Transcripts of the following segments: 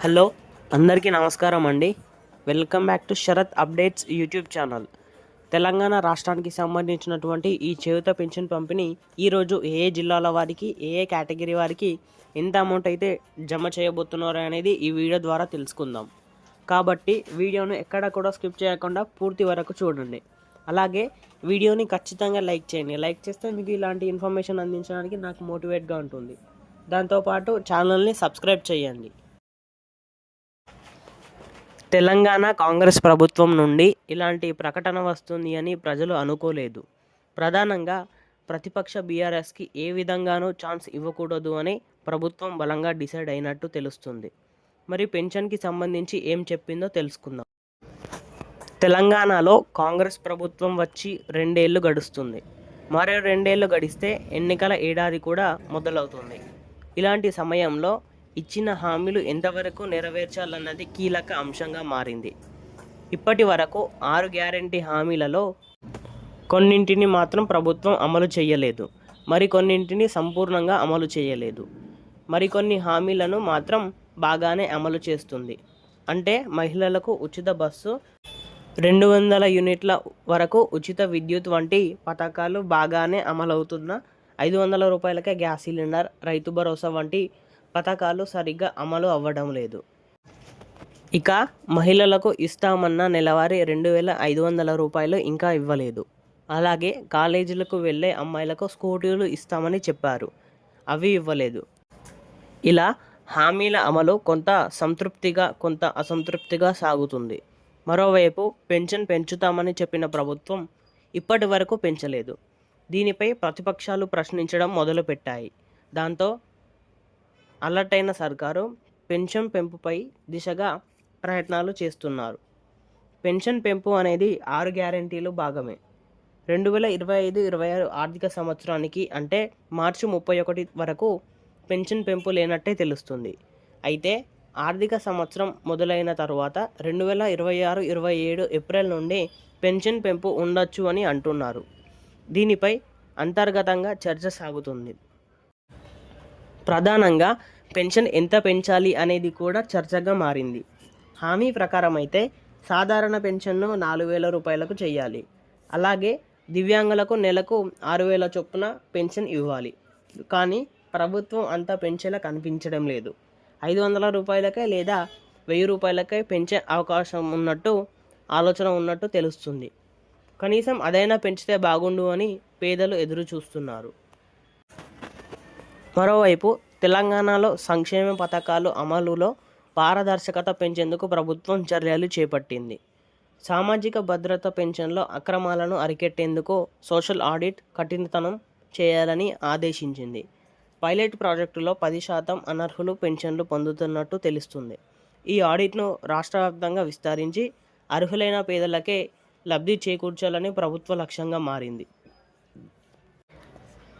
Hello, అందరికీ నమస్కారం అండి. Welcome back to Sharath updates YouTube channel. Telangana రాష్ట్రానికి సంబంధించినటువంటి ఈ చేయూత పెన్షన్ పంపిణీ ఈరోజు ఏ ఏ జిల్లాల వారికి, ఏ ఏ కేటగిరీ వారికి ఎంత అమౌంట్ అయితే జమ చేయబోతున్నారు అనేది ఈ వీడియో ద్వారా తెలుసుకుందాం. కాబట్టి వీడియోను ఎక్కడ కూడా స్కిప్ చేయకుండా పూర్తి వరకు చూడండి. అలాగే వీడియోని ఖచ్చితంగా లైక్ చేయండి. లైక్ చేస్తే మీకు ఇలాంటి ఇన్ఫర్మేషన్ అందించడానికి నాకు మోటివేట్గా ఉంటుంది. దాంతోపాటు ఛానల్ని సబ్స్క్రైబ్ చేయండి. తెలంగాణ కాంగ్రెస్ ప్రభుత్వం నుండి ఇలాంటి ప్రకటన వస్తుంది అని ప్రజలు అనుకోలేదు. ప్రధానంగా ప్రతిపక్ష బీఆర్ఎస్కి ఏ విధంగానూ ఛాన్స్ ఇవ్వకూడదు అని ప్రభుత్వం బలంగా డిసైడ్ అయినట్టు తెలుస్తుంది. మరి పెన్షన్కి సంబంధించి ఏం చెప్పిందో తెలుసుకుందాం. తెలంగాణలో కాంగ్రెస్ ప్రభుత్వం వచ్చి 2 ఏళ్ళు గడుస్తుంది. మరో 2 ఏళ్ళు గడిస్తే ఎన్నికల ఏడాది కూడా మొదలవుతుంది. ఇలాంటి సమయంలో ఇచ్చిన హామీలు ఎంతవరకు నెరవేర్చాలన్నది కీలక అంశంగా మారింది. ఇప్పటి వరకు 6 గ్యారంటీ హామీలలో కొన్నింటిని మాత్రం ప్రభుత్వం అమలు చేయలేదు, మరికొన్నింటిని సంపూర్ణంగా అమలు చేయలేదు. మరికొన్ని హామీలను మాత్రం బాగానే అమలు చేస్తుంది. అంటే మహిళలకు ఉచిత బస్సు, 200 యూనిట్ల వరకు ఉచిత విద్యుత్ వంటి పథకాలు బాగానే అమలవుతున్న 500 రూపాయలకే గ్యాస్ సిలిండర్, రైతు భరోసా వంటి పథకాలు సరిగ్గా అమలు అవ్వడం లేదు. ఇక మహిళలకు ఇస్తామన్న నెలవారీ 2500 రూపాయలు ఇంకా ఇవ్వలేదు. అలాగే కాలేజీలకు వెళ్ళే అమ్మాయిలకు స్కూటీలు ఇస్తామని చెప్పారు, అవి ఇవ్వలేదు. ఇలా హామీల అమలు కొంత సంతృప్తిగా, కొంత అసంతృప్తిగా సాగుతుంది. మరోవైపు పెన్షన్ పెంచుతామని చెప్పిన ప్రభుత్వం ఇప్పటి వరకు పెంచలేదు. దీనిపై ప్రతిపక్షాలు ప్రశ్నించడం మొదలుపెట్టాయి. దాంతో అలర్ట్ అయిన సర్కారు పెన్షన్ పెంపుపై దిశగా ప్రయత్నాలు చేస్తున్నారు. పెన్షన్ పెంపు అనేది 6 గ్యారంటీలు భాగమే. 2025-26 ఆర్థిక సంవత్సరానికి అంటే మార్చి 31 వరకు పెన్షన్ పెంపు లేనట్టే తెలుస్తుంది. అయితే ఆర్థిక సంవత్సరం మొదలైన తరువాత 2026-27 ఏప్రిల్ నుండి పెన్షన్ పెంపు ఉండొచ్చు అని అంటున్నారు. దీనిపై అంతర్గతంగా చర్చ సాగుతుంది. ప్రధానంగా పెన్షన్ ఎంత పెంచాలి అనేది కూడా చర్చగా మారింది. హామీ ప్రకారం అయితే సాధారణ పెన్షన్ను 4000 రూపాయలకు చేయాలి. అలాగే దివ్యాంగులకు నెలకు 6000 చొప్పున పెన్షన్ ఇవ్వాలి. కానీ ప్రభుత్వం అంతా పెంచేలా కనిపించడం లేదు. 500 రూపాయలకే లేదా 1000 రూపాయలకే పెంచే అవకాశం ఉన్నట్టు ఆలోచన ఉన్నట్టు తెలుస్తుంది. కనీసం అదైనా పెంచితే బాగుండు అని పేదలు ఎదురు చూస్తున్నారు. మరోవైపు తెలంగాణలో సంక్షేమ పథకాలు అమలులో పారదర్శకత పెంచేందుకు ప్రభుత్వం చర్యలు చేపట్టింది. సామాజిక భద్రత పెన్షన్లో అక్రమాలను అరికెట్టేందుకు సోషల్ ఆడిట్ కఠినతనం చేయాలని ఆదేశించింది. పైలట్ ప్రాజెక్టులో 10% అనర్హులు పెన్షన్లు పొందుతున్నట్టు తెలుస్తుంది. ఈ ఆడిట్ను రాష్ట్ర వ్యాప్తంగా విస్తరించి అర్హులైన పేదలకే లబ్ధి చేకూర్చాలని ప్రభుత్వ లక్ష్యంగా మారింది.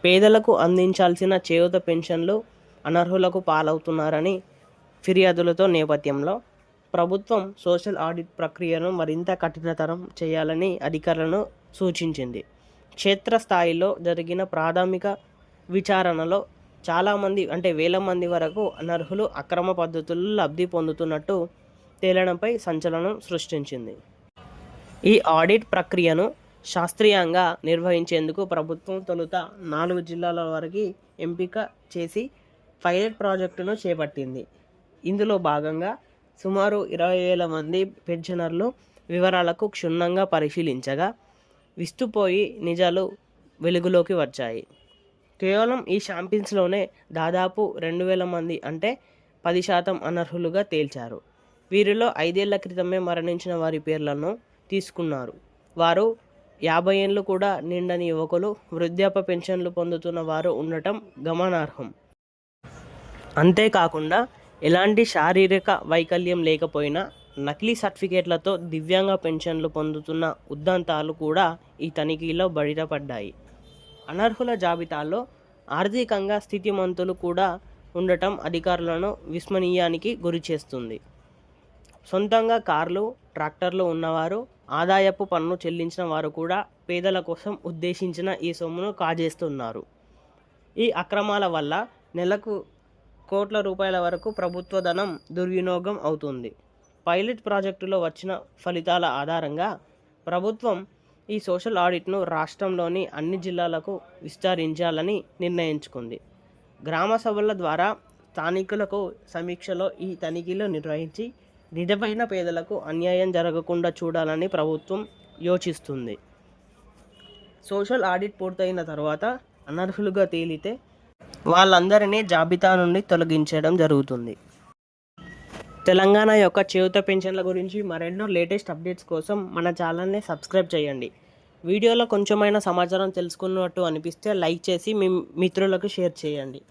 పేదలకు అందించాల్సిన చేయూత పెన్షన్లు అనర్హులకు పాలవుతున్నారని ఫిర్యాదులతో నేపథ్యంలో ప్రభుత్వం సోషల్ ఆడిట్ ప్రక్రియను మరింత కఠినతరం చేయాలని అధికారులను సూచించింది. క్షేత్రస్థాయిలో జరిగిన ప్రాథమిక విచారణలో చాలామంది అంటే వేల మంది వరకు అనర్హులు అక్రమ పద్ధతుల్లో లబ్ధి పొందుతున్నట్టు తేలడంపై సంచలనం సృష్టించింది. ఈ ఆడిట్ ప్రక్రియను శాస్త్రీయంగా నిర్వహించేందుకు ప్రభుత్వం తొలుత 4 జిల్లాల వరకు ఎంపిక చేసి పైలట్ ప్రాజెక్టును చేపట్టింది. ఇందులో భాగంగా సుమారు 20,000 మంది పెన్షనర్లు వివరాలకు క్షుణ్ణంగా పరిశీలించగా విస్తుపోయి నిజాలు వెలుగులోకి వచ్చాయి. కేవలం ఈ శాంపిల్స్లోనే దాదాపు 2,000 మంది అంటే 10% అనర్హులుగా తేల్చారు. వీరిలో 5 ఏళ్ల క్రితమే మరణించిన వారి పేర్లను తీసుకున్నారు. వారు 50 ఏళ్ళు కూడా నిండని యువకులు, వృద్ధాప్య పెన్షన్లు పొందుతున్న వారు ఉండటం గమనార్హం. అంతేకాకుండా ఎలాంటి శారీరక వైకల్యం లేకపోయినా నకిలీ సర్టిఫికేట్లతో దివ్యాంగ పెన్షన్లు పొందుతున్న ఉదంతాలు కూడా ఈ తనిఖీలో బయటపడ్డాయి. అనర్హుల జాబితాలో ఆర్థికంగా స్థితిమంతులు కూడా ఉండటం అధికారులను విస్మయానికి గురిచేస్తుంది. సొంతంగా కార్లు, ట్రాక్టర్లు ఉన్నవారు, ఆదాయపు పన్ను చెల్లించిన వారు కూడా పేదల కోసం ఉద్దేశించిన ఈ సొమ్మును కాజేస్తున్నారు. ఈ అక్రమాల వల్ల నెలకు కోట్ల రూపాయల వరకు ప్రభుత్వ ధనం దుర్వినియోగం అవుతుంది. పైలట్ ప్రాజెక్టులో వచ్చిన ఫలితాల ఆధారంగా ప్రభుత్వం ఈ సోషల్ ఆడిట్ను రాష్ట్రంలోని అన్ని జిల్లాలకు విస్తరించాలని నిర్ణయించుకుంది. గ్రామ సభల ద్వారా స్థానికులకు సమీక్షలో ఈ తనిఖీలు నిర్వహించి నిజమైన పేదలకు అన్యాయం జరగకుండా చూడాలని ప్రభుత్వం యోచిస్తుంది. సోషల్ ఆడిట్ పూర్తయిన తర్వాత అనర్హులుగా తేలితే వాళ్ళందరినీ జాబితా నుండి తొలగించడం జరుగుతుంది. తెలంగాణ యొక్క చేయూత పెన్షన్ల గురించి మరెన్నో లేటెస్ట్ అప్డేట్స్ కోసం మన ఛానల్ని సబ్స్క్రైబ్ చేయండి. వీడియోలో కొంచెమైనా సమాచారం తెలుసుకున్నట్టు అనిపిస్తే లైక్ చేసి మీ మిత్రులకు షేర్ చేయండి.